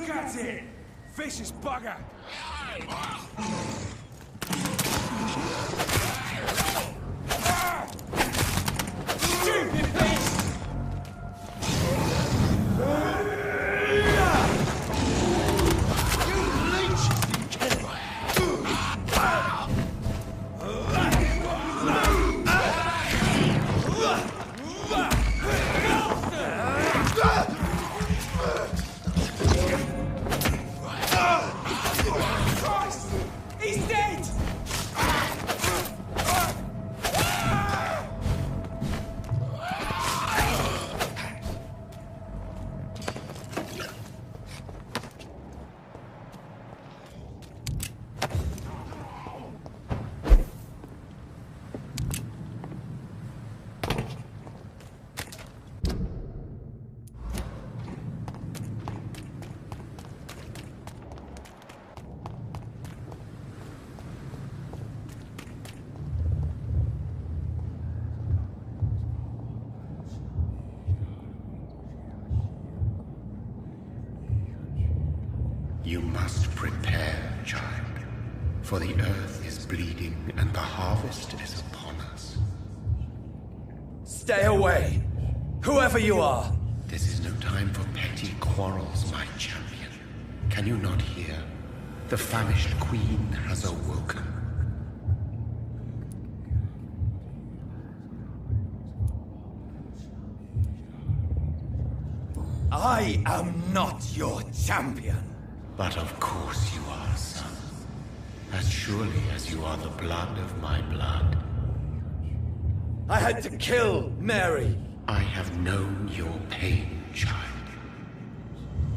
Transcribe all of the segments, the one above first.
Look at it! Vicious bugger! Stupid beast! You leech! Kill him! He's dead! You must prepare, child, for the earth is bleeding and the harvest is upon us. Stay away! Whoever you are! This is no time for petty quarrels, my champion. Can you not hear? The famished queen has awoken. I am not your champion! But of course you are, son. As surely as you are the blood of my blood. I had to kill Mary! I have known your pain, child.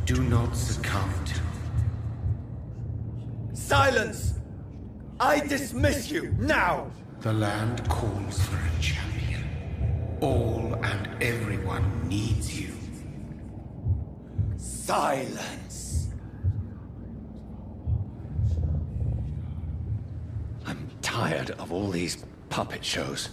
Do not succumb to... Silence! I dismiss you, now! The land calls for a champion. All and everyone needs you. Silence! I'm tired of all these puppet shows.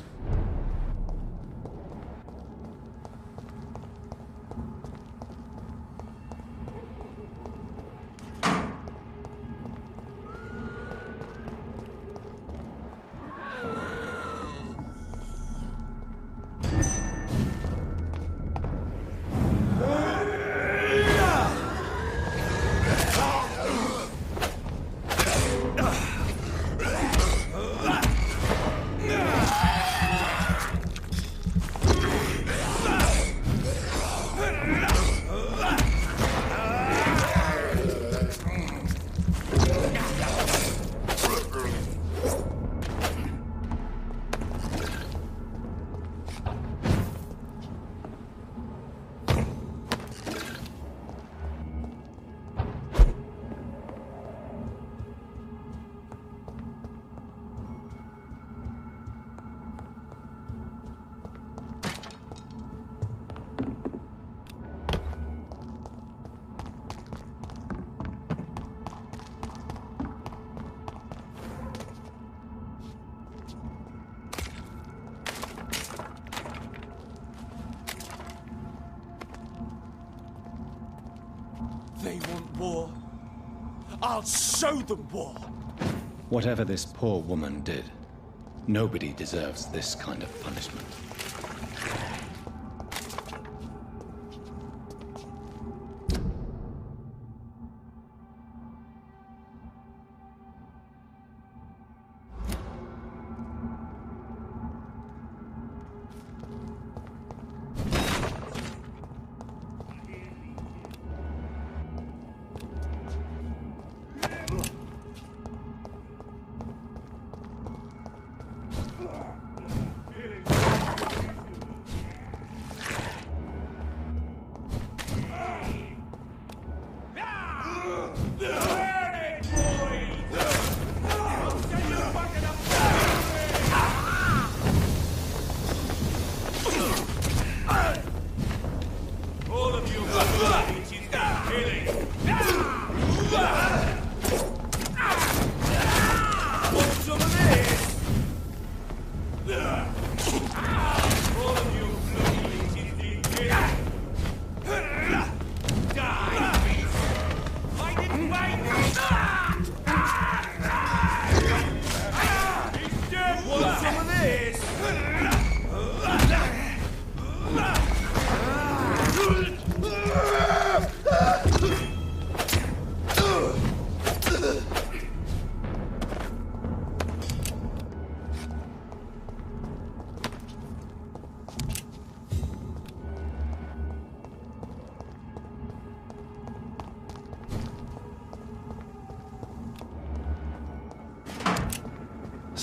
They want war. I'll show them war! Whatever this poor woman did, nobody deserves this kind of punishment.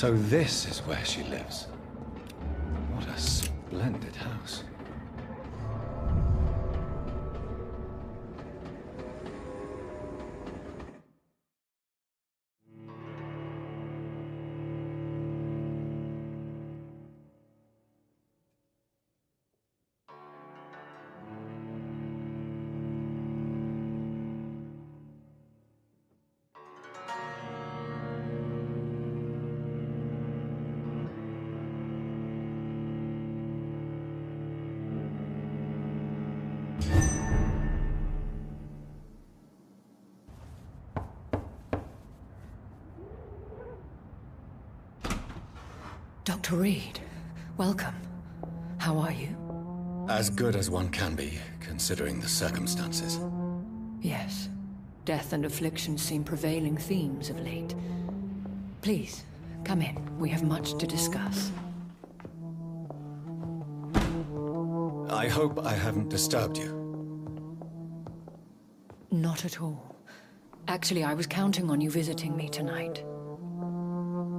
So this is where she lives. What a splendid house. Dr. Reed, welcome. How are you? As good as one can be, considering the circumstances. Yes. Death and affliction seem prevailing themes of late. Please, come in. We have much to discuss. I hope I haven't disturbed you. Not at all. Actually, I was counting on you visiting me tonight.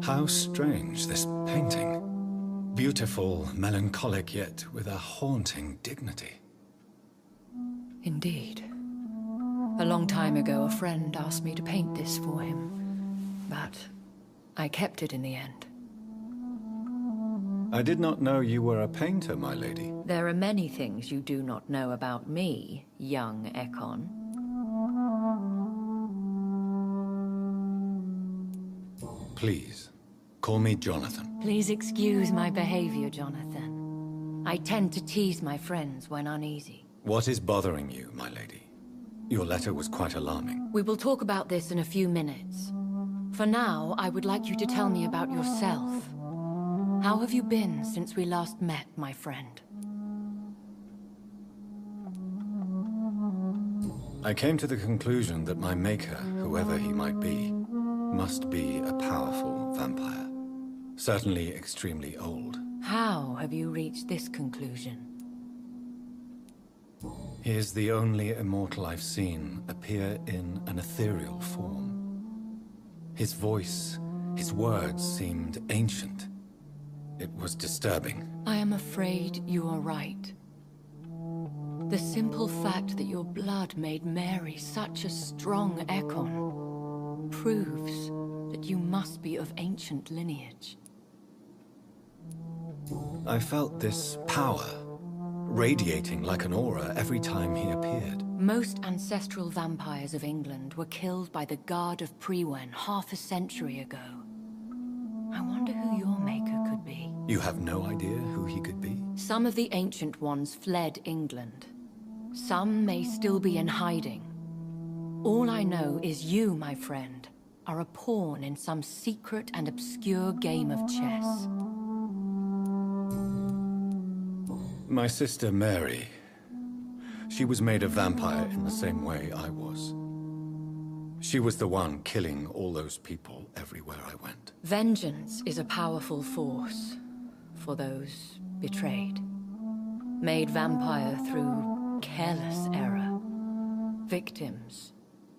How strange, this painting. Beautiful, melancholic, yet with a haunting dignity. Indeed. A long time ago, a friend asked me to paint this for him, but I kept it in the end. I did not know you were a painter, my lady. There are many things you do not know about me, young Ekon. Please, call me Jonathan. Please excuse my behavior, Jonathan. I tend to tease my friends when uneasy. What is bothering you, my lady? Your letter was quite alarming. We will talk about this in a few minutes. For now, I would like you to tell me about yourself. How have you been since we last met, my friend? I came to the conclusion that my maker, whoever he might be, must be a powerful vampire. Certainly extremely old. How have you reached this conclusion? He is the only immortal I've seen appear in an ethereal form. His voice, his words seemed ancient. It was disturbing. I am afraid you are right. The simple fact that your blood made Mary such a strong Ekon proves that you must be of ancient lineage. I felt this power, radiating like an aura every time he appeared. Most ancestral vampires of England were killed by the Guard of Priwen half a century ago. I wonder who your maker could be. You have no idea who he could be? Some of the ancient ones fled England. Some may still be in hiding. All I know is you, my friend, are a pawn in some secret and obscure game of chess. My sister Mary. She was made a vampire in the same way I was. She was the one killing all those people everywhere I went. Vengeance is a powerful force for those betrayed. Made vampire through careless error. Victims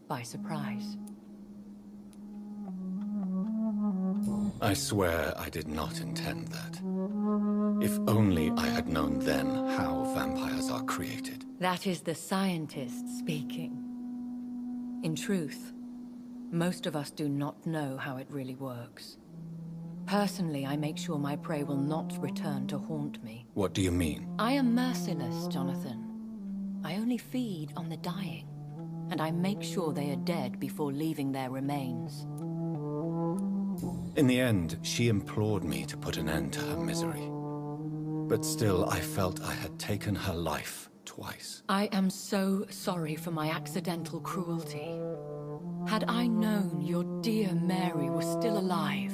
by surprise. I swear I did not intend that. If only I had known then how vampires are created. That is the scientist speaking. In truth, most of us do not know how it really works. Personally, I make sure my prey will not return to haunt me. What do you mean? I am merciless, Jonathan. I only feed on the dying, and I make sure they are dead before leaving their remains. In the end, she implored me to put an end to her misery. But still, I felt I had taken her life twice. I am so sorry for my accidental cruelty. Had I known your dear Mary was still alive,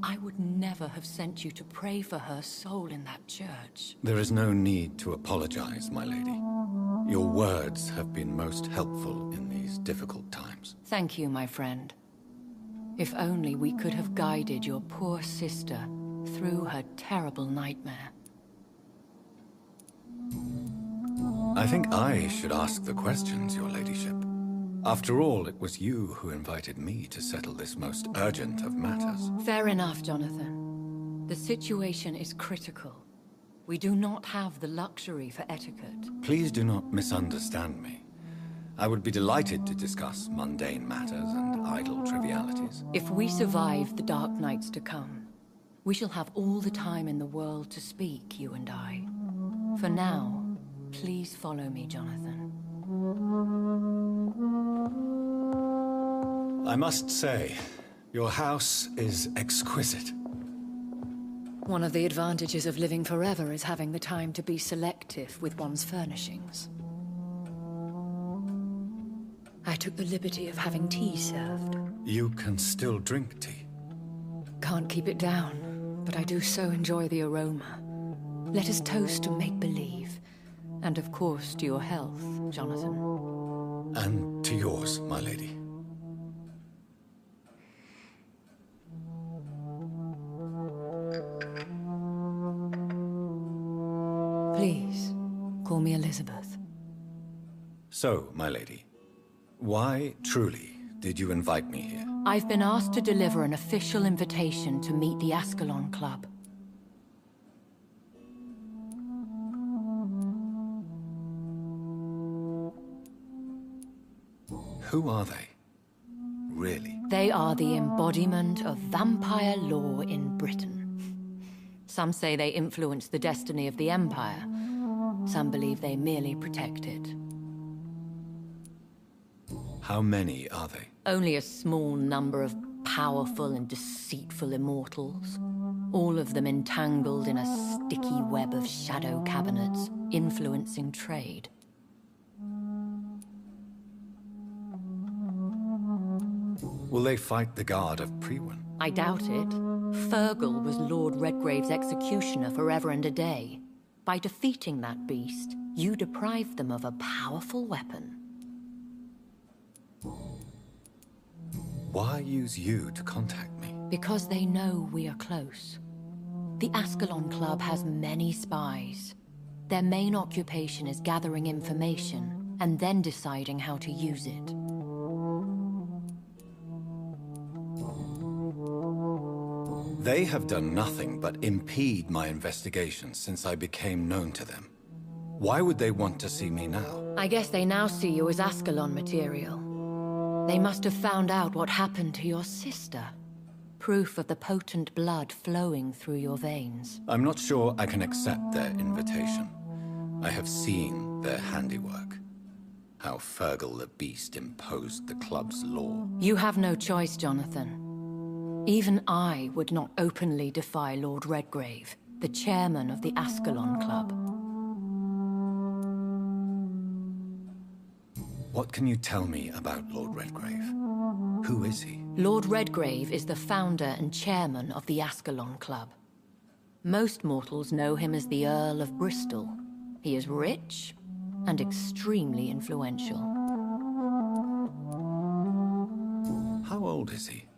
I would never have sent you to pray for her soul in that church. There is no need to apologize, my lady. Your words have been most helpful in these difficult times. Thank you, my friend. If only we could have guided your poor sister through her terrible nightmare. I think I should ask the questions, your ladyship. After all, it was you who invited me to settle this most urgent of matters. Fair enough, Jonathan. The situation is critical. We do not have the luxury for etiquette. Please do not misunderstand me. I would be delighted to discuss mundane matters and idle trivialities. If we survive the dark nights to come, we shall have all the time in the world to speak, you and I. For now, please follow me, Jonathan. I must say, your house is exquisite. One of the advantages of living forever is having the time to be selective with one's furnishings. I took the liberty of having tea served. You can still drink tea. Can't keep it down, but I do so enjoy the aroma. Let us toast to make-believe. And of course, to your health, Jonathan. And to yours, my lady. Please, call me Elizabeth. So, my lady, why, truly, did you invite me here? I've been asked to deliver an official invitation to meet the Ascalon Club. Who are they? Really? They are the embodiment of vampire law in Britain. Some say they influence the destiny of the Empire. Some believe they merely protect it. How many are they? Only a small number of powerful and deceitful immortals. All of them entangled in a sticky web of shadow cabinets, influencing trade. Will they fight the guard of Priwen? I doubt it. Fergal was Lord Redgrave's executioner forever and a day. By defeating that beast, you deprived them of a powerful weapon. Why use you to contact me? Because they know we are close. The Ascalon Club has many spies. Their main occupation is gathering information and then deciding how to use it. They have done nothing but impede my investigations since I became known to them. Why would they want to see me now? I guess they now see you as Ascalon material. They must have found out what happened to your sister. Proof of the potent blood flowing through your veins. I'm not sure I can accept their invitation. I have seen their handiwork. How Fergal the Beast imposed the club's law. You have no choice, Jonathan. Even I would not openly defy Lord Redgrave, the chairman of the Ascalon Club. What can you tell me about Lord Redgrave? Who is he? Lord Redgrave is the founder and chairman of the Ascalon Club. Most mortals know him as the Earl of Bristol. He is rich and extremely influential. How old is he?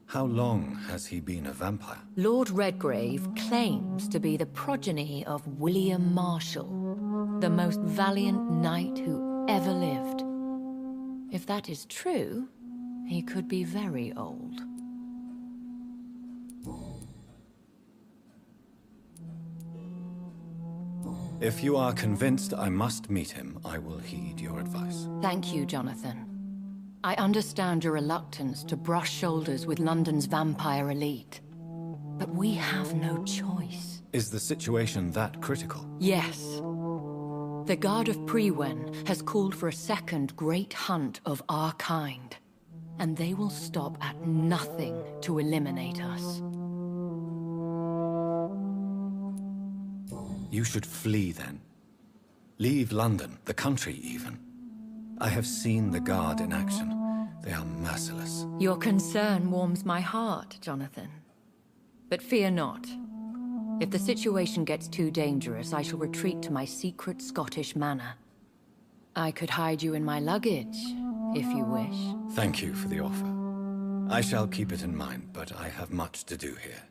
How long has he been a vampire? Lord Redgrave claims to be the progeny of William Marshall, the most valiant knight who ever lived. If that is true, he could be very old. If you are convinced I must meet him, I will heed your advice. Thank you, Jonathan. I understand your reluctance to brush shoulders with London's vampire elite. But we have no choice. Is the situation that critical? Yes. The Guard of Priwen has called for a second great hunt of our kind. And they will stop at nothing to eliminate us. You should flee then. Leave London, the country even. I have seen the Guard in action. They are merciless. Your concern warms my heart, Jonathan. But fear not. If the situation gets too dangerous, I shall retreat to my secret Scottish manor. I could hide you in my luggage, if you wish. Thank you for the offer. I shall keep it in mind, but I have much to do here.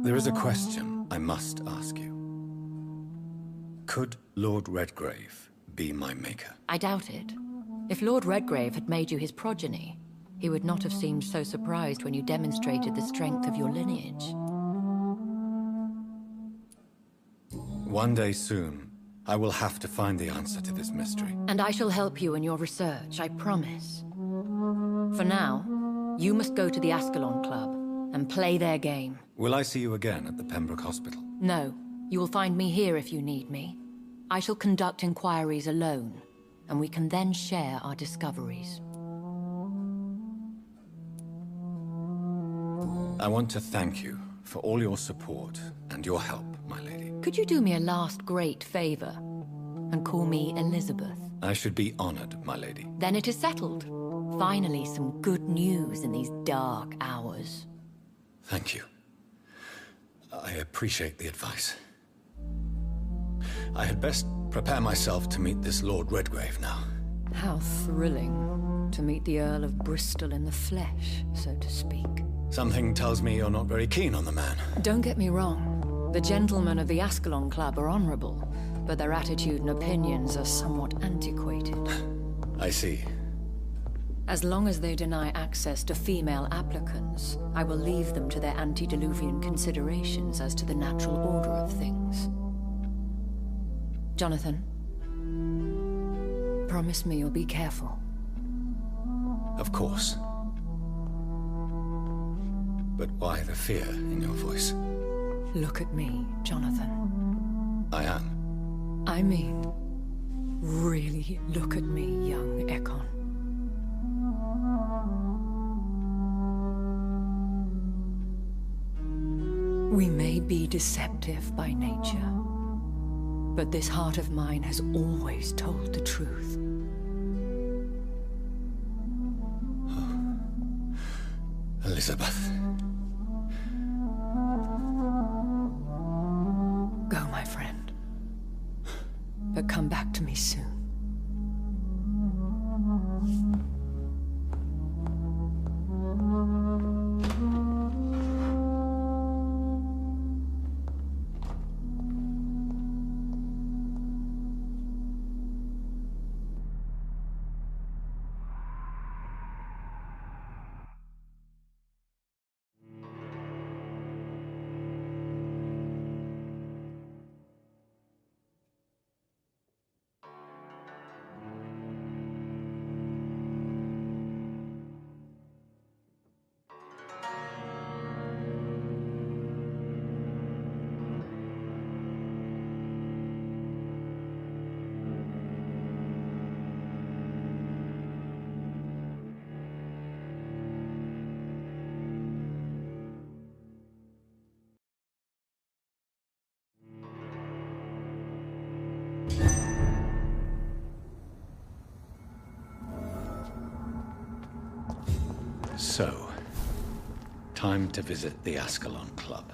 There is a question I must ask you. Could Lord Redgrave be my maker? I doubt it. If Lord Redgrave had made you his progeny, he would not have seemed so surprised when you demonstrated the strength of your lineage. One day soon, I will have to find the answer to this mystery. And I shall help you in your research, I promise. For now, you must go to the Ascalon Club and play their game. Will I see you again at the Pembroke Hospital? No, you will find me here if you need me. I shall conduct inquiries alone, and we can then share our discoveries. I want to thank you for all your support and your help, my lady. Could you do me a last great favor and call me Elizabeth? I should be honored, my lady. Then it is settled. Finally, some good news in these dark hours. Thank you. I appreciate the advice. I had best prepare myself to meet this Lord Redgrave now. How thrilling to meet the Earl of Bristol in the flesh, so to speak. Something tells me you're not very keen on the man. Don't get me wrong. The gentlemen of the Ascalon Club are honorable, but their attitude and opinions are somewhat antiquated. I see. As long as they deny access to female applicants, I will leave them to their antediluvian considerations as to the natural order of things. Jonathan, promise me you'll be careful. Of course. But why the fear in your voice? Look at me, Jonathan. I am. I mean, really look at me, young Ekon. We may be deceptive by nature, but this heart of mine has always told the truth. Oh. Elizabeth. Go, my friend. But come back to me soon. So, time to visit the Ascalon Club.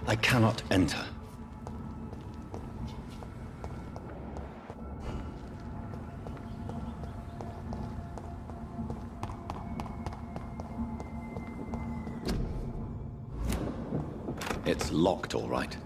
I cannot enter. It's locked, all right.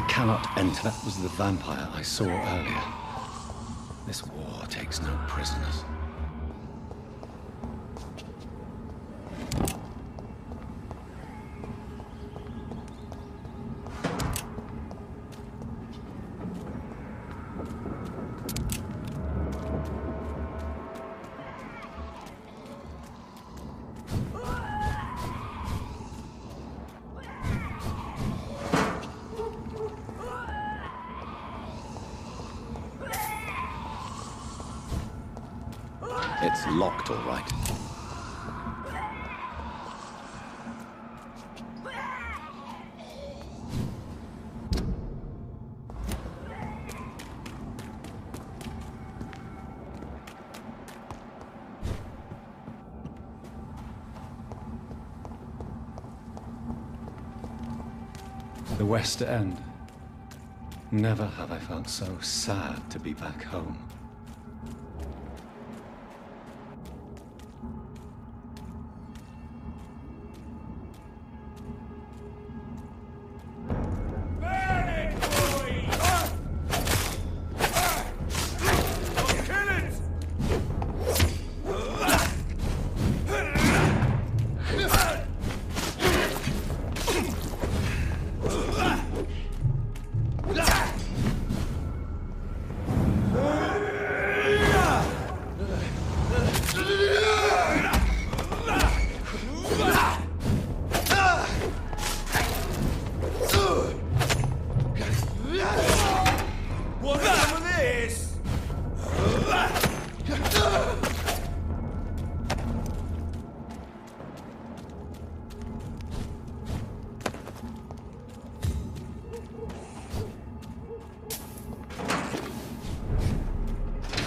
cannot enter. That was the vampire I saw earlier. This war takes no prisoners. It's locked, all right. The West End. Never have I felt so sad to be back home.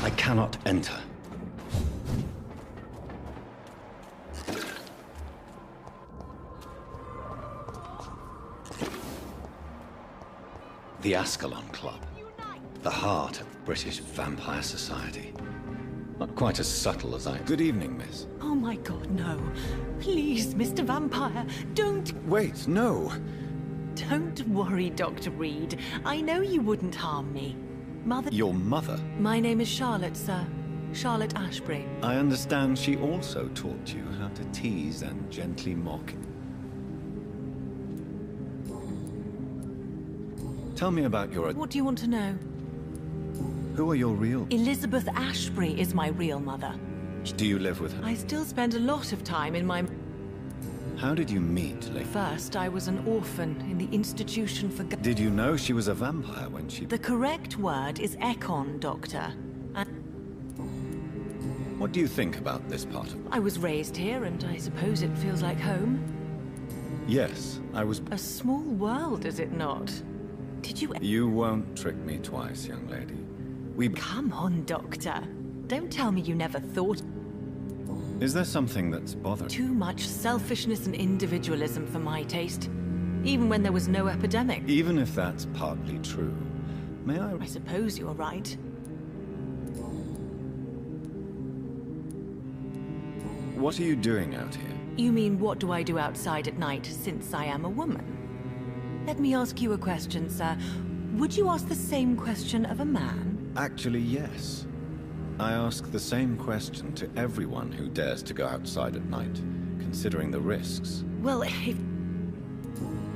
I cannot enter. The Ascalon Club. The heart of British vampire society. Not quite as subtle as I... Good evening, miss. Oh my god, no. Please, Mr. Vampire, don't... Wait, no. Don't worry, Dr. Reed. I know you wouldn't harm me. Mother... Your mother? My name is Charlotte, sir. Charlotte Ashbury. I understand she also taught you how to tease and gently mock. Tell me about your... What do you want to know? Who are your real... Elizabeth Ashbury is my real mother. Do you live with her? I still spend a lot of time in my... How did you meet, lady? First, I was an orphan in the institution for... Did you know she was a vampire when she... The correct word is Ekon, Doctor. What do you think about this part of... I was raised here, and I suppose it feels like home. Yes, I was... A small world, is it not? Did you... You won't trick me twice, young lady. We... Come on, Doctor. Don't tell me you never thought... Is there something that's bothering... Too much selfishness and individualism for my taste. Even when there was no epidemic. Even if that's partly true, may I... I suppose you're right. What are you doing out here? You mean, what do I do outside at night, since I am a woman? Let me ask you a question, sir. Would you ask the same question of a man? Actually, yes. I ask the same question to everyone who dares to go outside at night, considering the risks. Well, if...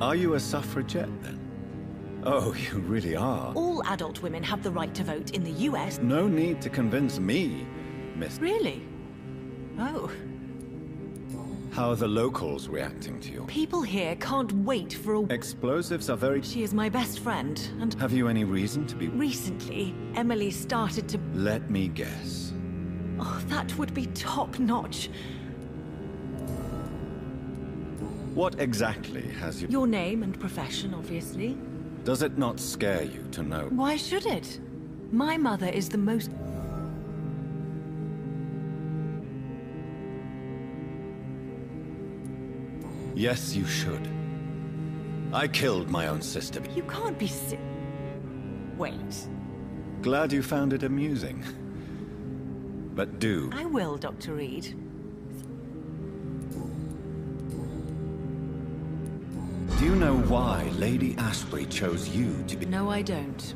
Are you a suffragette, then? Oh, you really are. All adult women have the right to vote in the US. No need to convince me, Miss... Really? Oh. How are the locals reacting to you? People here can't wait for a... Explosives are very... She is my best friend, and... Have you any reason to be... Recently, Emily started to... Let me guess. Oh, that would be top-notch. What exactly has you... Your name and profession, obviously. Does it not scare you to know... Why should it? My mother is the most... Yes, you should. I killed my own sister. You can't be Wait. Glad you found it amusing. But do... I will, Dr. Reed. Do Do you know why Lady Ashbury chose you to be... No, I don't.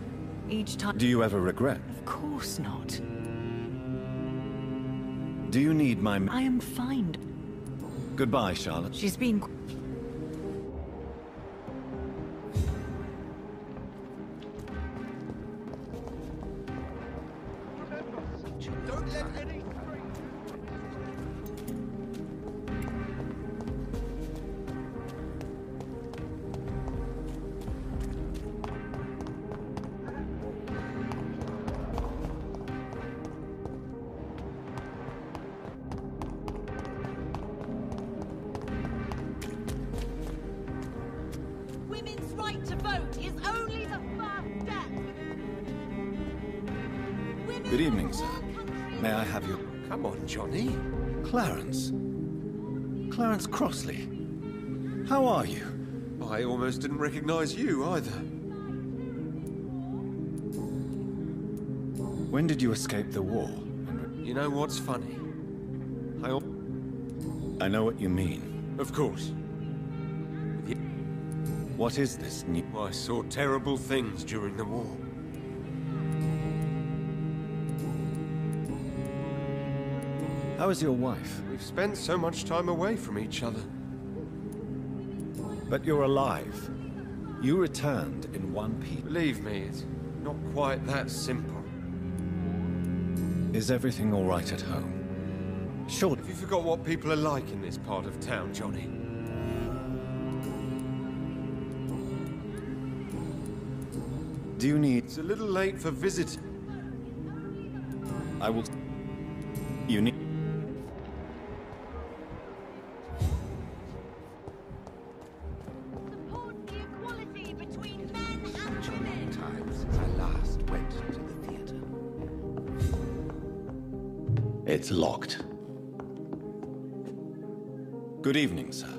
Each time... Do you ever regret? Of course not. Do you need my... I am fine. Goodbye, Charlotte. She's been... Don't let any... Women's right to vote is only the first step. Women Good evening, of sir. all countries- May I have your... Come on, Johnny. Clarence. Clarence Crossley. How are you? I almost didn't recognize you either. When did you escape the war? You know what's funny? I know what you mean. Of course. What is this new... I saw terrible things during the war. How is your wife? We've spent so much time away from each other. But you're alive. You returned in one piece. Believe me, it's not quite that simple. Is everything all right at home? Sure. Have you forgot what people are like in this part of town, Johnny? Do you need... It's a little late for visiting. I will... You need... Support the equality between men and women. Time since I last went to the theater. It's locked. Good evening, sir.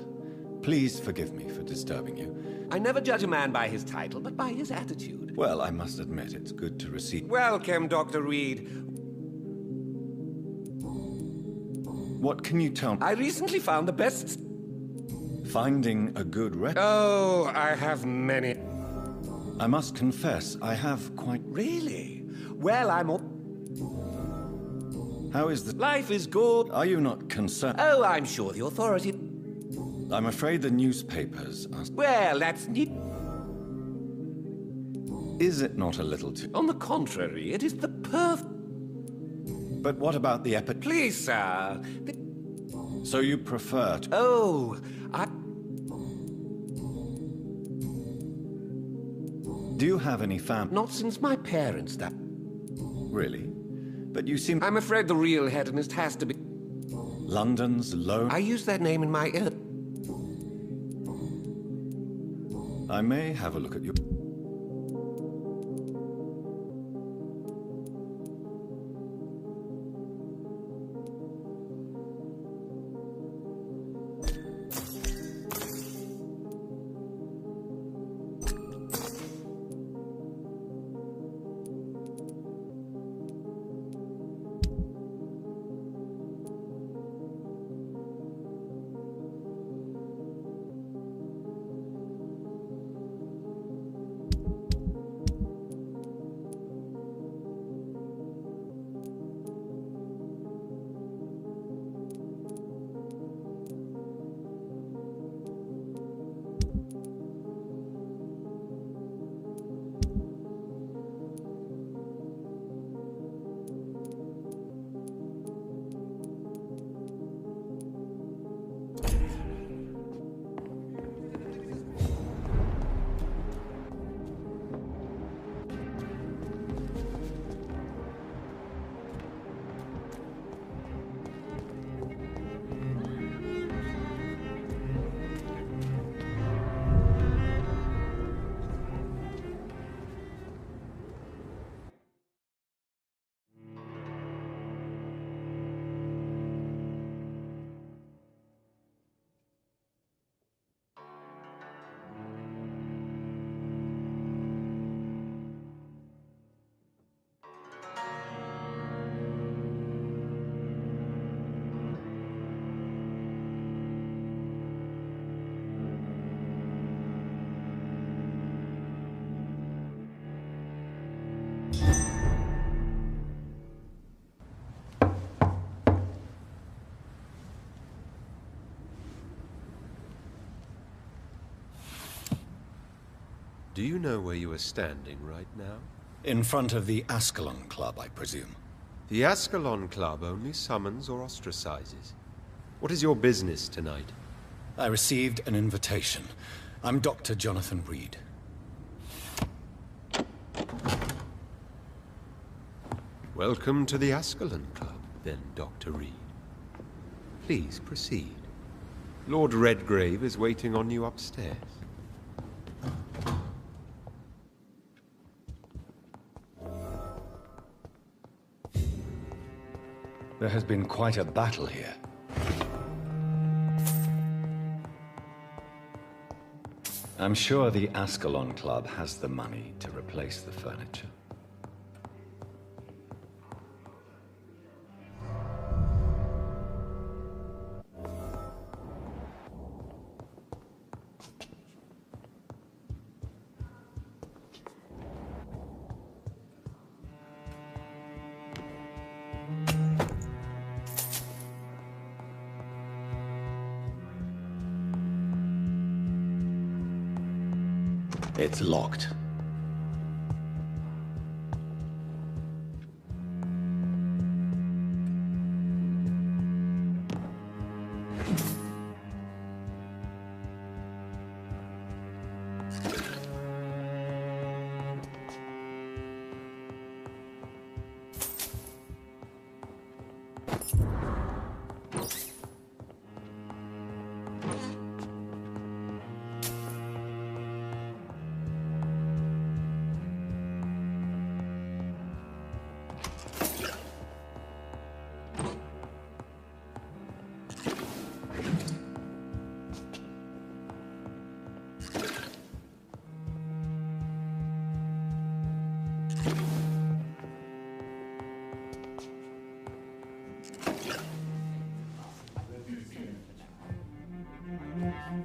Please forgive me for disturbing you. I never judge a man by his title, but by his attitude. Well, I must admit, it's good to receive... Welcome, Dr. Reed. What can you tell me? I recently found the best... Finding a good Oh, I have many... I must confess, I have quite... Really? Well, I'm all... How is the... Life is good. Are you not concerned? Oh, I'm sure the authority... I'm afraid the newspapers are... Well, that's neat. Is it not a little too... On the contrary, it is the But what about the epi... Please, sir. So you prefer to... Oh, Do you have any family? Not since my parents died. Really? But you seem... I'm afraid the real hedonist has to be... London's lone... I use that name in my... I may have a look at you. Do you know where you are standing right now? In front of the Ascalon Club, I presume. The Ascalon Club only summons or ostracizes. What is your business tonight? I received an invitation. I'm Dr. Jonathan Reed. Welcome to the Ascalon Club, then, Dr. Reed. Please proceed. Lord Redgrave is waiting on you upstairs. There has been quite a battle here. I'm sure the Ascalon Club has the money to replace the furniture. It's locked.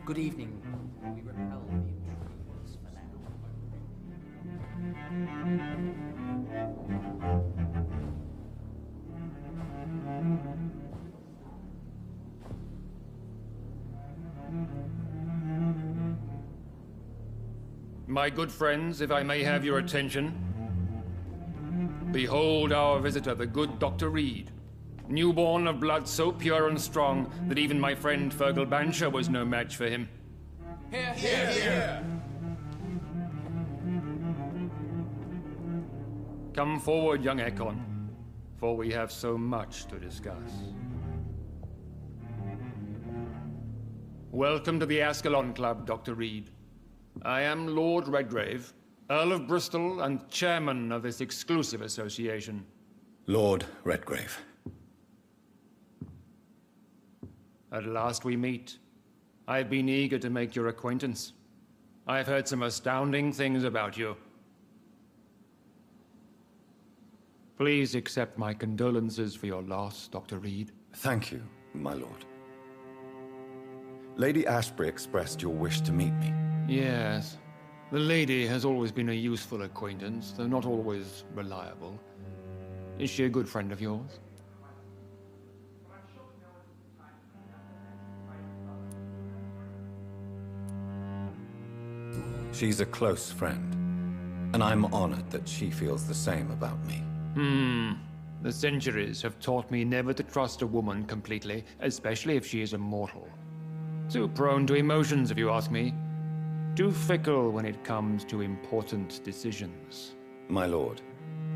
Good evening. We repel the intruders for now. My good friends, if I may have your attention. Behold our visitor, the good Dr. Reed. Newborn of blood so pure and strong that even my friend Fergal Bancher was no match for him. Here, here, here! Come forward, young Ekon, for we have so much to discuss. Welcome to the Ascalon Club, Dr. Reed. I am Lord Redgrave, Earl of Bristol and chairman of this exclusive association. Lord Redgrave. At last we meet. I've been eager to make your acquaintance. I've heard some astounding things about you. Please accept my condolences for your loss, Dr. Reed. Thank you, my lord. Lady Ashbury expressed your wish to meet me. Yes. The lady has always been a useful acquaintance, though not always reliable. Is she a good friend of yours? She's a close friend, and I'm honored that she feels the same about me. The centuries have taught me never to trust a woman completely, especially if she is a mortal. Too prone to emotions, if you ask me. Too fickle when it comes to important decisions. My lord,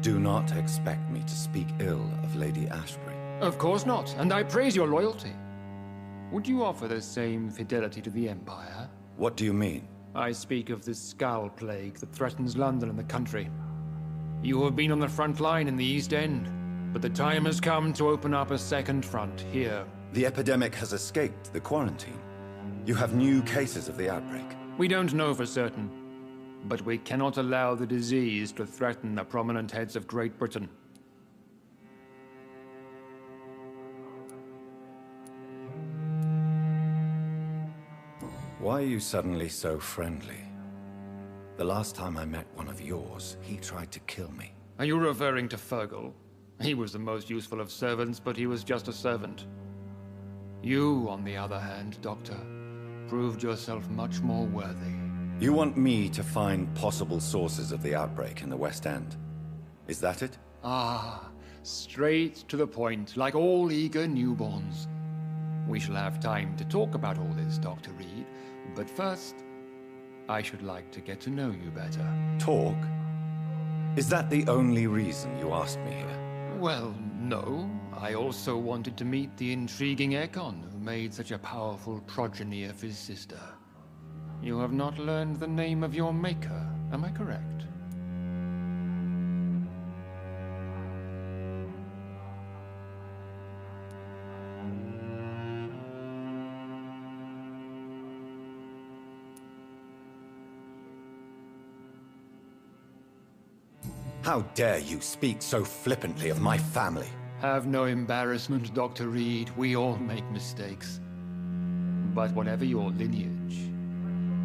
do not expect me to speak ill of Lady Ashbury. Of course not, and I praise your loyalty. Would you offer the same fidelity to the Empire? What do you mean? I speak of the Skull Plague that threatens London and the country. You have been on the front line in the East End, but the time has come to open up a second front here. The epidemic has escaped the quarantine. You have new cases of the outbreak. We don't know for certain, but we cannot allow the disease to threaten the prominent heads of Great Britain. Why are you suddenly so friendly? The last time I met one of yours, he tried to kill me. Are you referring to Fergal? He was the most useful of servants, but he was just a servant. You, on the other hand, Doctor, proved yourself much more worthy. You want me to find possible sources of the outbreak in the West End. Is that it? Ah, straight to the point, like all eager newborns. We shall have time to talk about all this, Dr. Reed, but first, I should like to get to know you better. Talk? Is that the only reason you asked me here? Well, no. I also wanted to meet the intriguing Ekon, who made such a powerful progeny of his sister. You have not learned the name of your maker, am I correct? How dare you speak so flippantly of my family? Have no embarrassment, Dr. Reed. We all make mistakes. But whatever your lineage,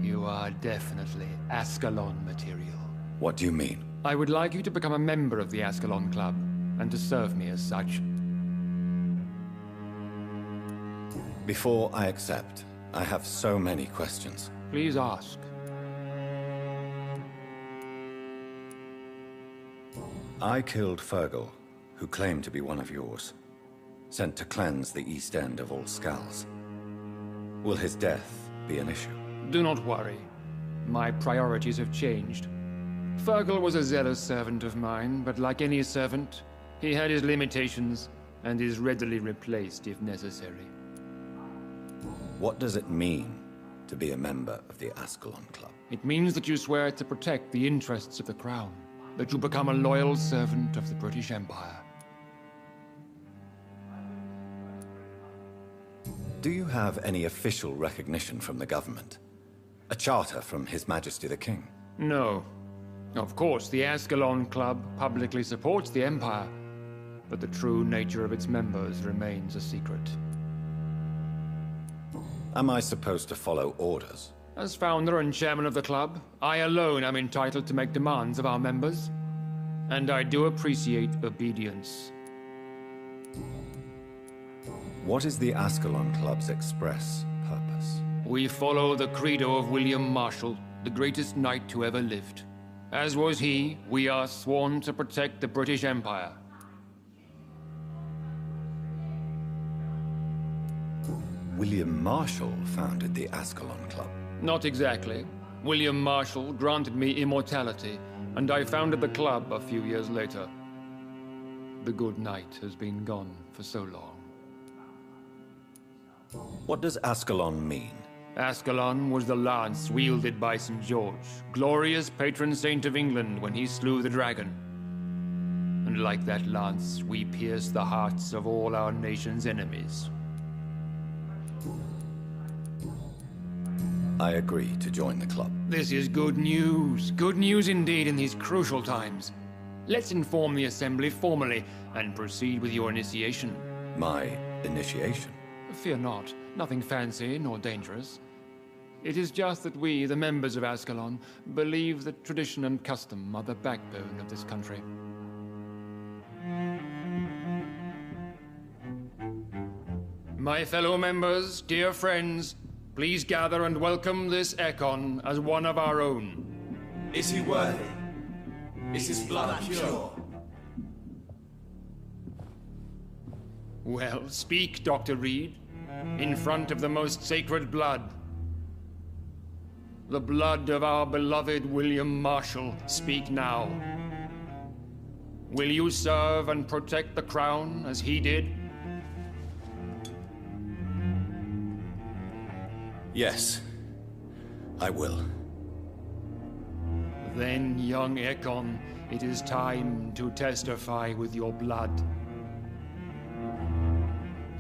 you are definitely Ascalon material. What do you mean? I would like you to become a member of the Ascalon Club, and to serve me as such. Before I accept, I have so many questions. Please ask. I killed Fergal, who claimed to be one of yours, sent to cleanse the East End of all skulls. Will his death be an issue? Do not worry. My priorities have changed. Fergal was a zealous servant of mine, but like any servant, he had his limitations and is readily replaced if necessary. What does it mean to be a member of the Ascalon Club? It means that you swear to protect the interests of the Crown, that you become a loyal servant of the British Empire. Do you have any official recognition from the government? A charter from His Majesty the King? No. Of course, the Ascalon Club publicly supports the Empire, but the true nature of its members remains a secret. Am I supposed to follow orders? As founder and chairman of the club, I alone am entitled to make demands of our members. And I do appreciate obedience. What is the Ascalon Club's express purpose? We follow the credo of William Marshall, the greatest knight who ever lived. As was he, we are sworn to protect the British Empire. William Marshall founded the Ascalon Club. Not exactly. William Marshall granted me immortality, and I founded the club a few years later. The good knight has been gone for so long. What does Ascalon mean? Ascalon was the lance wielded by St. George, glorious patron saint of England when he slew the dragon. And like that lance, we pierce the hearts of all our nation's enemies. I agree to join the club. This is good news. Good news indeed in these crucial times. Let's inform the Assembly formally and proceed with your initiation. My initiation? Fear not. Nothing fancy nor dangerous. It is just that we, the members of Ascalon, believe that tradition and custom are the backbone of this country. My fellow members, dear friends, please gather and welcome this Ekon as one of our own. Is he worthy? Is his blood pure? Well, speak, Dr. Reed, in front of the most sacred blood. The blood of our beloved William Marshall, speak now. Will you serve and protect the crown as he did? Yes, I will. Then, young Ekon, it is time to testify with your blood.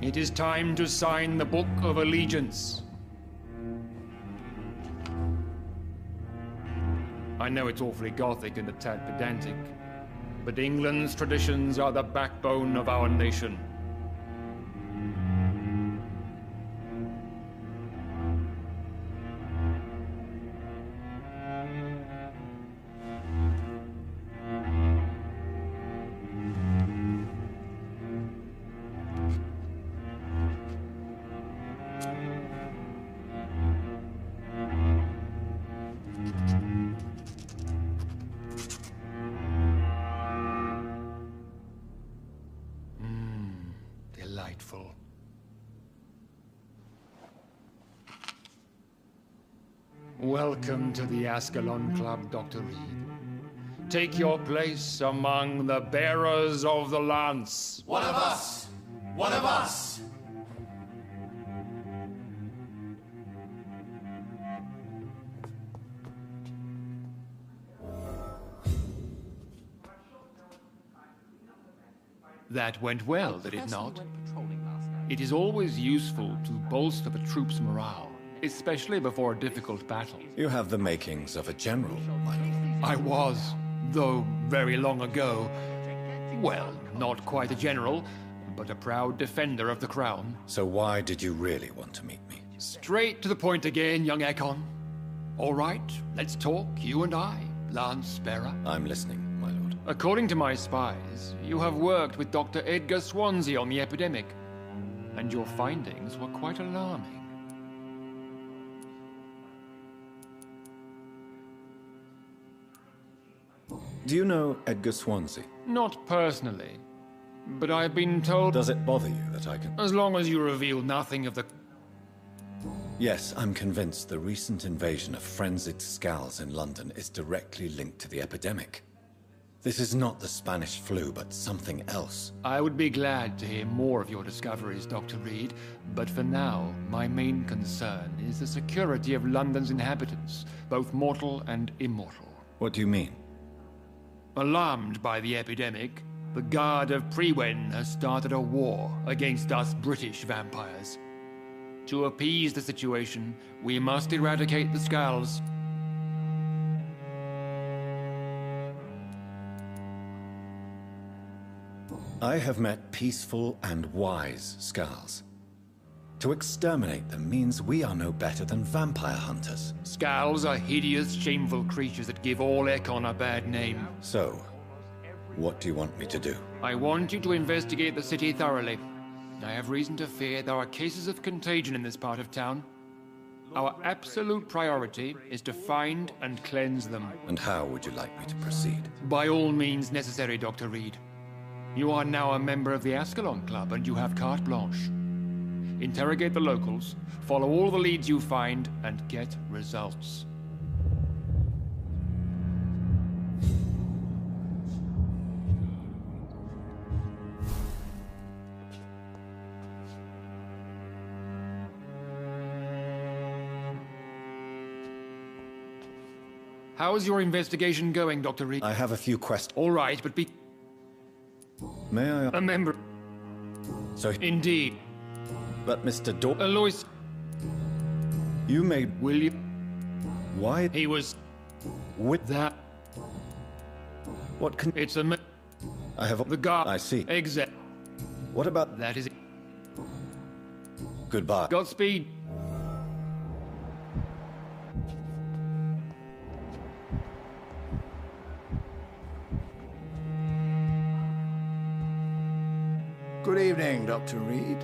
It is time to sign the Book of Allegiance. I know it's awfully gothic and a tad pedantic, but England's traditions are the backbone of our nation. grateful. Welcome to the Ascalon Club, Dr. Reed. Take your place among the bearers of the lance. One of us! One of us! That went well, did it not? It is always useful to bolster the troops' morale, especially before a difficult battle. You have the makings of a general, my lord. I was, though very long ago, well, not quite a general, but a proud defender of the crown. So why did you really want to meet me? Straight to the point again, young Ekon. All right, let's talk, you and I, Lance Bearer. I'm listening, my lord. According to my spies, you have worked with Dr. Edgar Swansea on the epidemic, and your findings were quite alarming. Do you know Edgar Swansea? Not personally, but I've been told... Does it bother you that I can... As long as you reveal nothing of the... Yes, I'm convinced the recent invasion of frenzied Scals in London is directly linked to the epidemic. This is not the Spanish flu, but something else. I would be glad to hear more of your discoveries, Dr. Reed, but for now, my main concern is the security of London's inhabitants, both mortal and immortal. What do you mean? Alarmed by the epidemic, the Guard of Priwen has started a war against us British vampires. To appease the situation, we must eradicate the Scals. I have met peaceful and wise Scals. To exterminate them means we are no better than vampire hunters. Scals are hideous, shameful creatures that give all Ekon a bad name. So, what do you want me to do? I want you to investigate the city thoroughly. I have reason to fear there are cases of contagion in this part of town. Our absolute priority is to find and cleanse them. And how would you like me to proceed? By all means necessary, Dr. Reed. You are now a member of the Ascalon Club and you have carte blanche. Interrogate the locals, follow all the leads you find, and get results. How's your investigation going, Dr. Reed? I have a few questions. All right, but be... May I... A member... So... Indeed. But Mr. Alois... You made... Will you... Why... He was... With that... What can... It's a... I have... The guard... I see. Exact... What about... That is it. Goodbye. Godspeed. Good evening, Dr. Reed.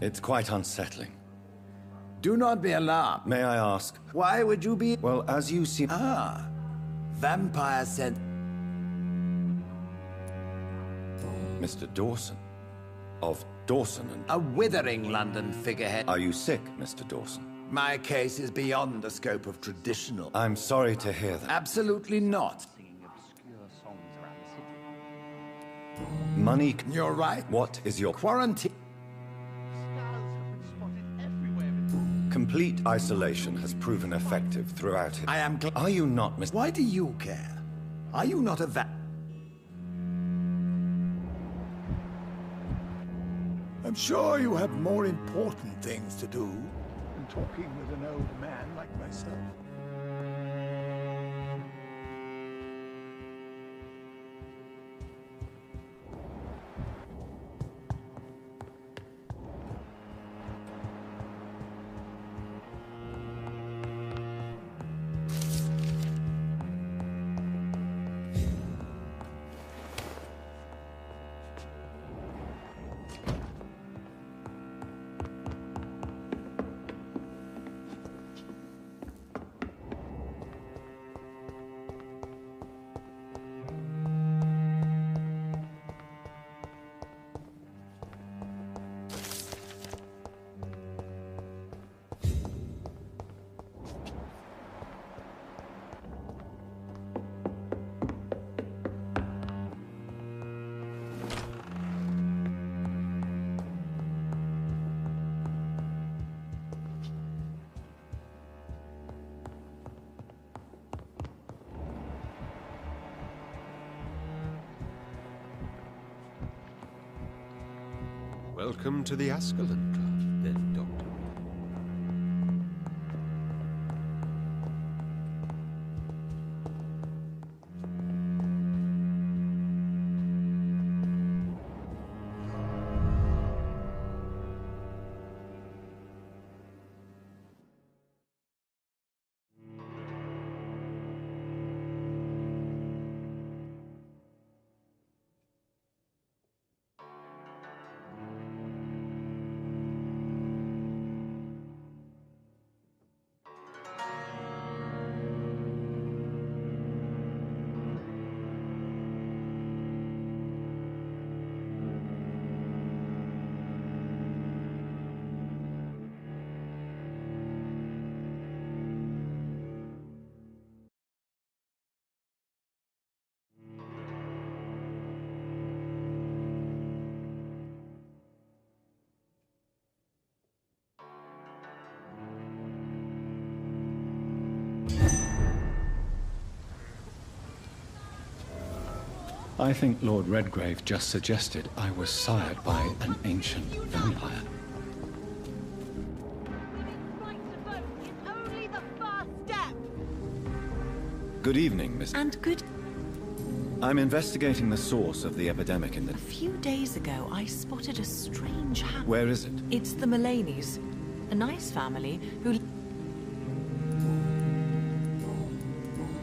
It's quite unsettling. Do not be alarmed. May I ask? Why would you be... Well, as you see... Ah, vampire said... Mr. Dawson. Of Dawson and... A withering London figurehead. Are you sick, Mr. Dawson? My case is beyond the scope of traditional... I'm sorry to hear that. Absolutely not. Money... You're right. What is your... Quarantine... Complete isolation has proven effective throughout it. I am... Are you not, Mr... Why do you care? Are you not a I'm sure you have more important things to do than talking with an old man like myself. Welcome to the Ascalon Club, then, Doctor. I think Lord Redgrave just suggested I was sired by an ancient vampire. Right to vote is only the first step. Good evening, Miss. And good... I'm investigating the source of the epidemic in the... A few days ago, I spotted a strange house. Where is it? It's the Mullaneys, a nice family who...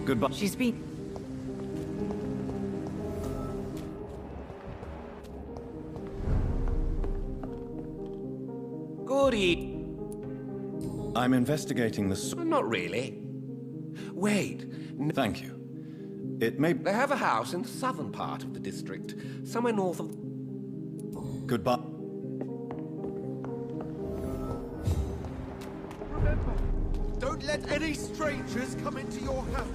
Goodbye. She's been... Good evening. I'm investigating the Not really. Wait. Thank you. It may... They have a house in the southern part of the district, somewhere north of... Goodbye. Remember, don't let any strangers come into your house.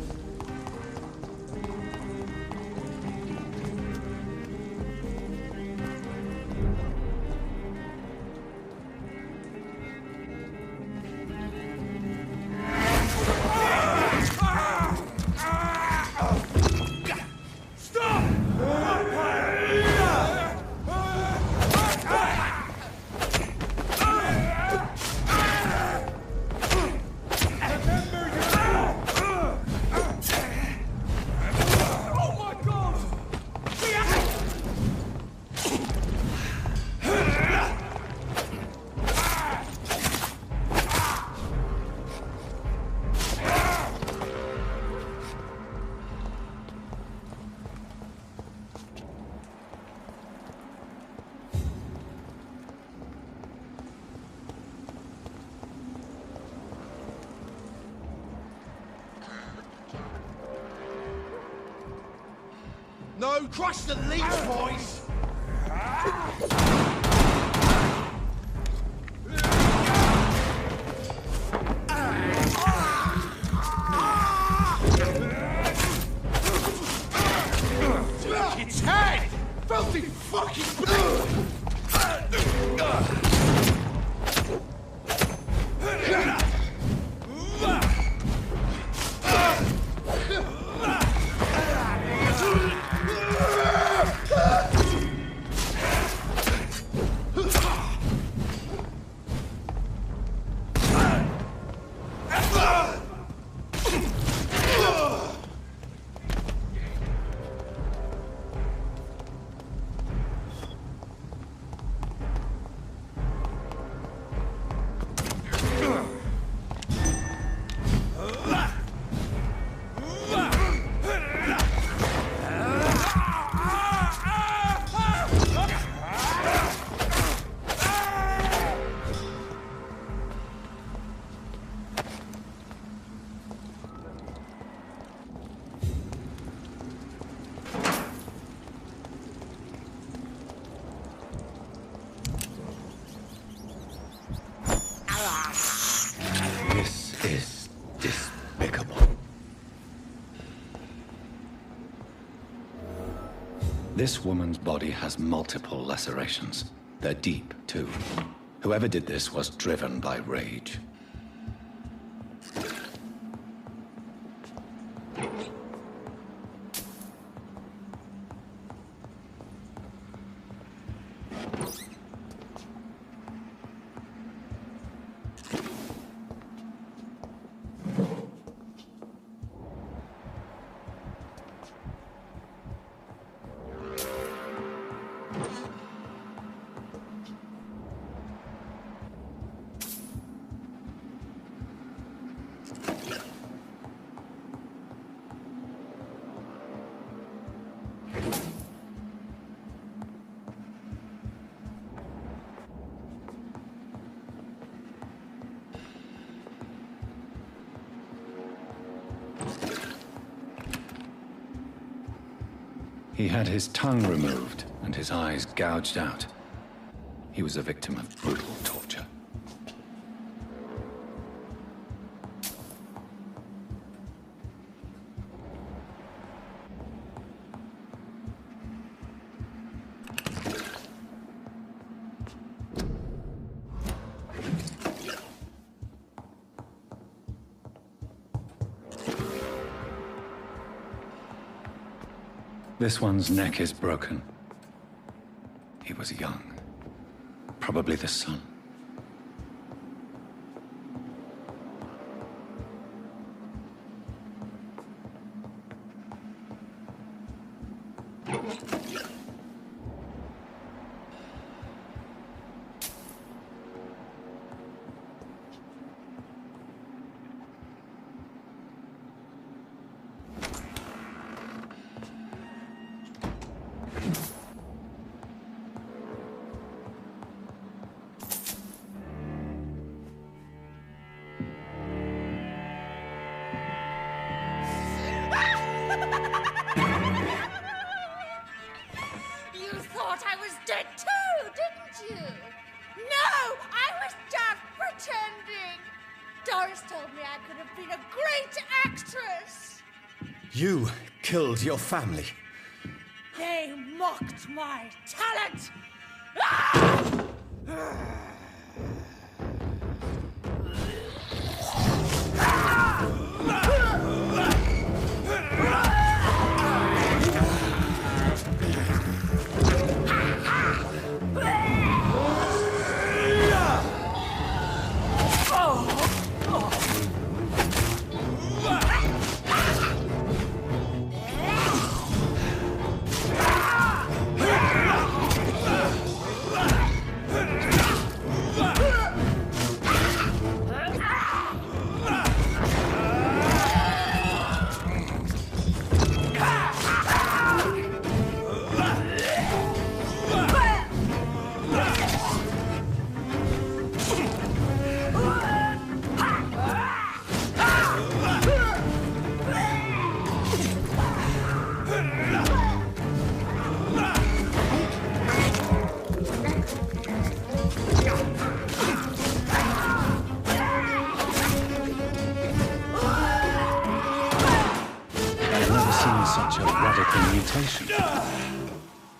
No, crush the leech, boys! Its head! Filthy fucking blood! This is despicable. This woman's body has multiple lacerations. They're deep, too. Whoever did this was driven by rage. He had his tongue removed and his eyes gouged out. He was a victim of brutal torture. This one's neck is broken. He was young. Probably the son. You killed your family. They mocked my talent!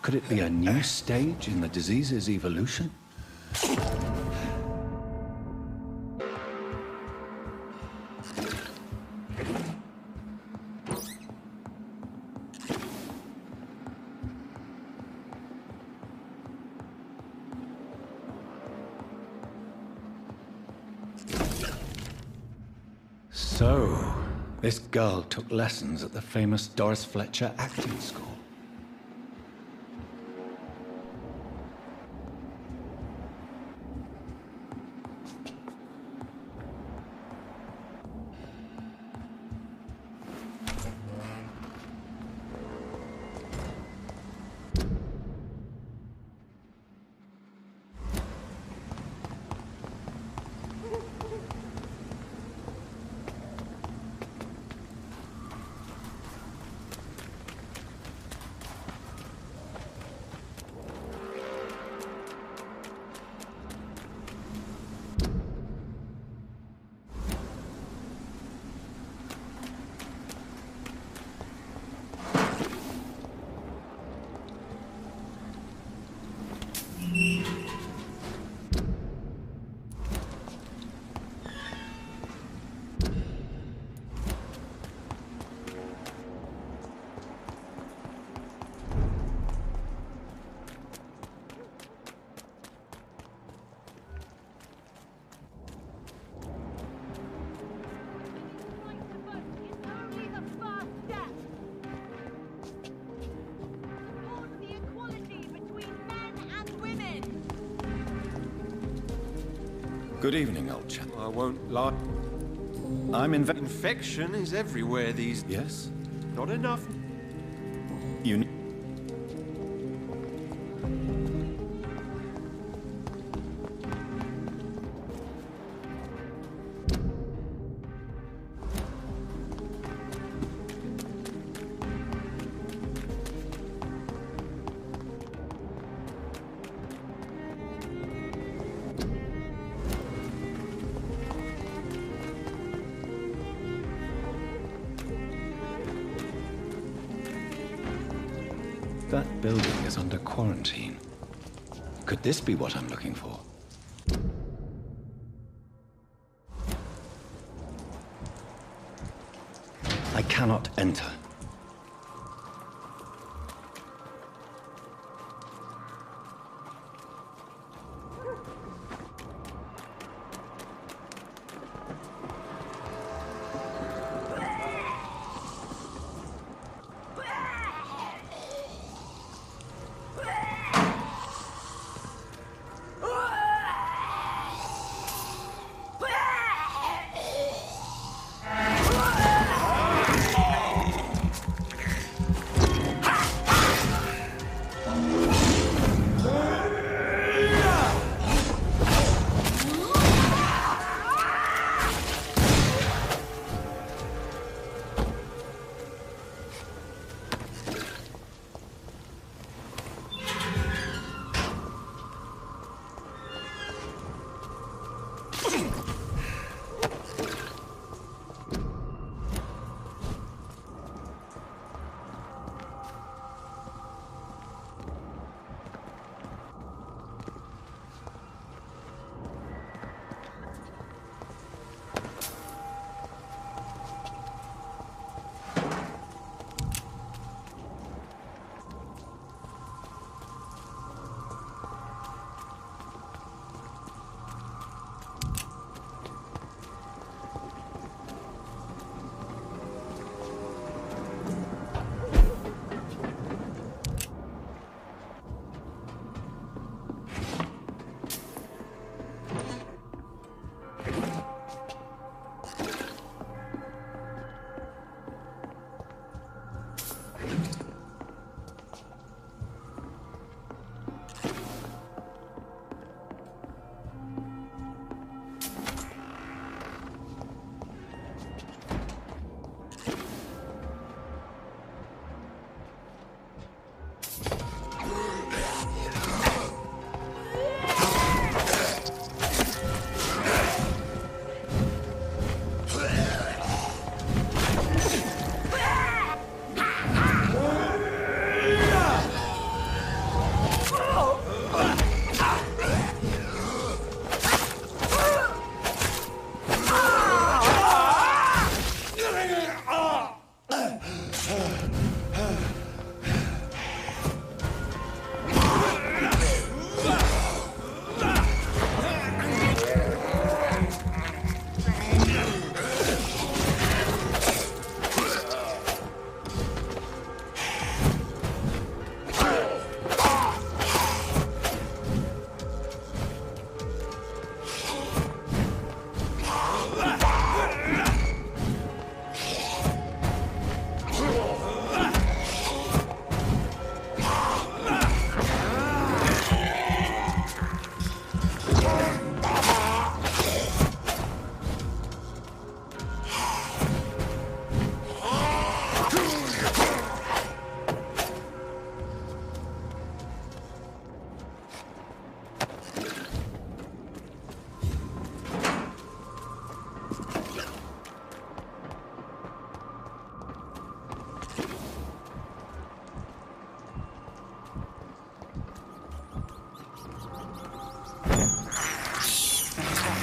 Could it be a new stage in the disease's evolution? So, this girl took lessons at the famous Doris Fletcher acting school. Good evening, old chap. I won't lie. Infection is everywhere these days. Yes? Not enough. You... That building is under quarantine. Could this be what I'm looking for? I cannot enter.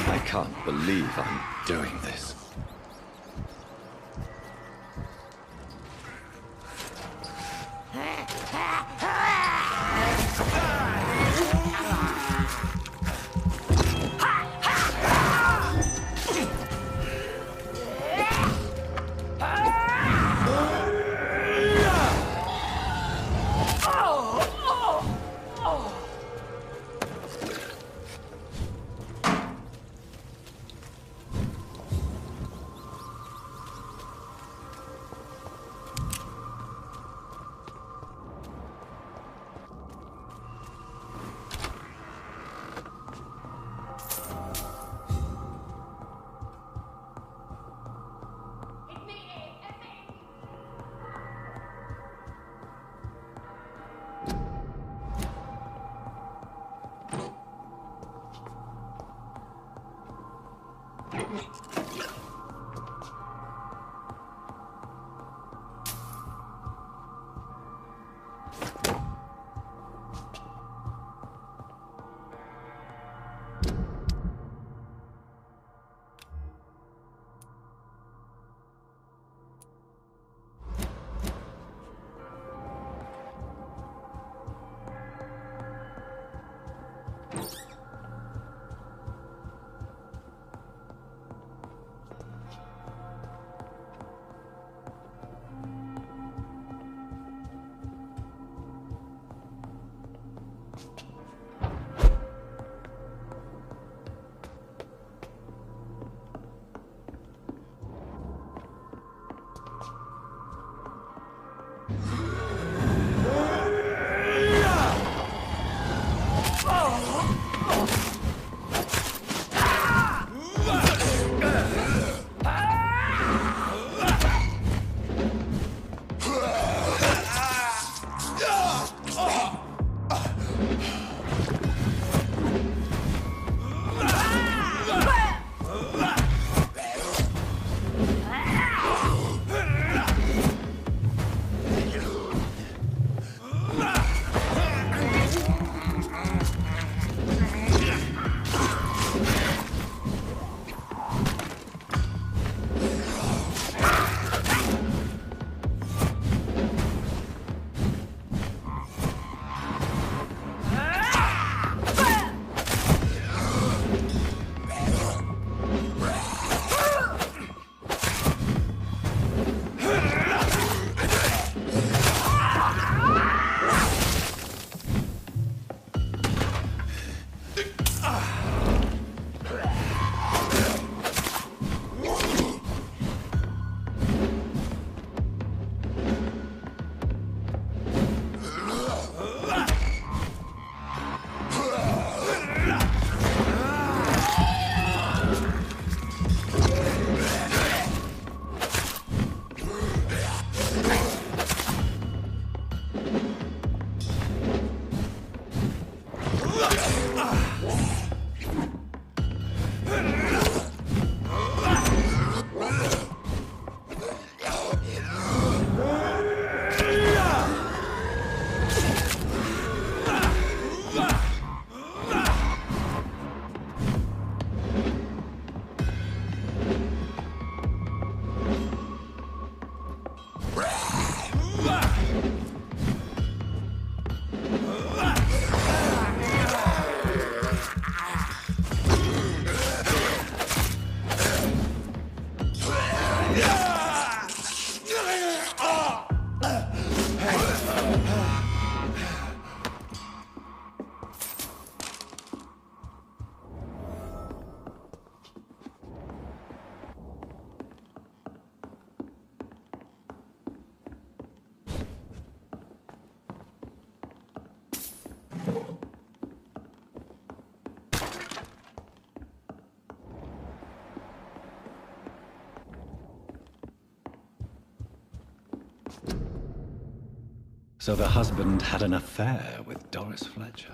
I can't believe I'm doing this. So the husband had an affair with Doris Fletcher.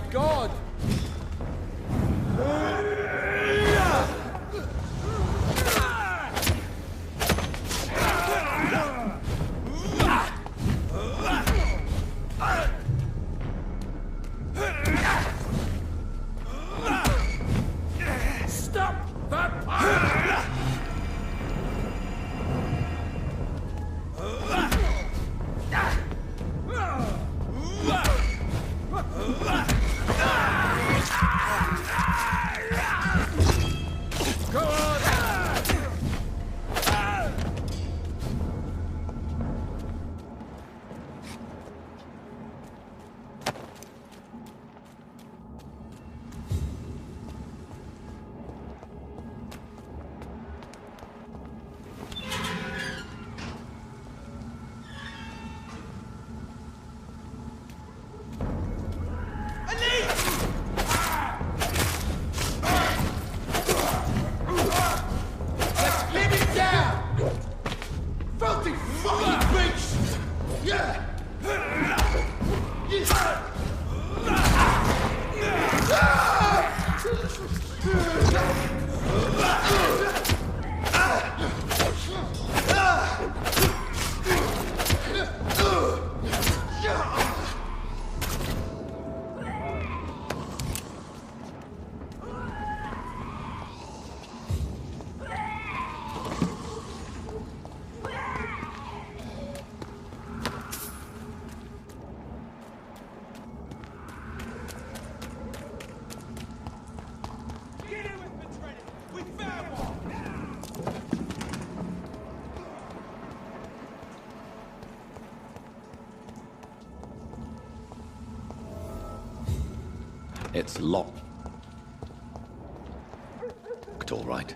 god! Stop vampire! Go on! It's locked. All right.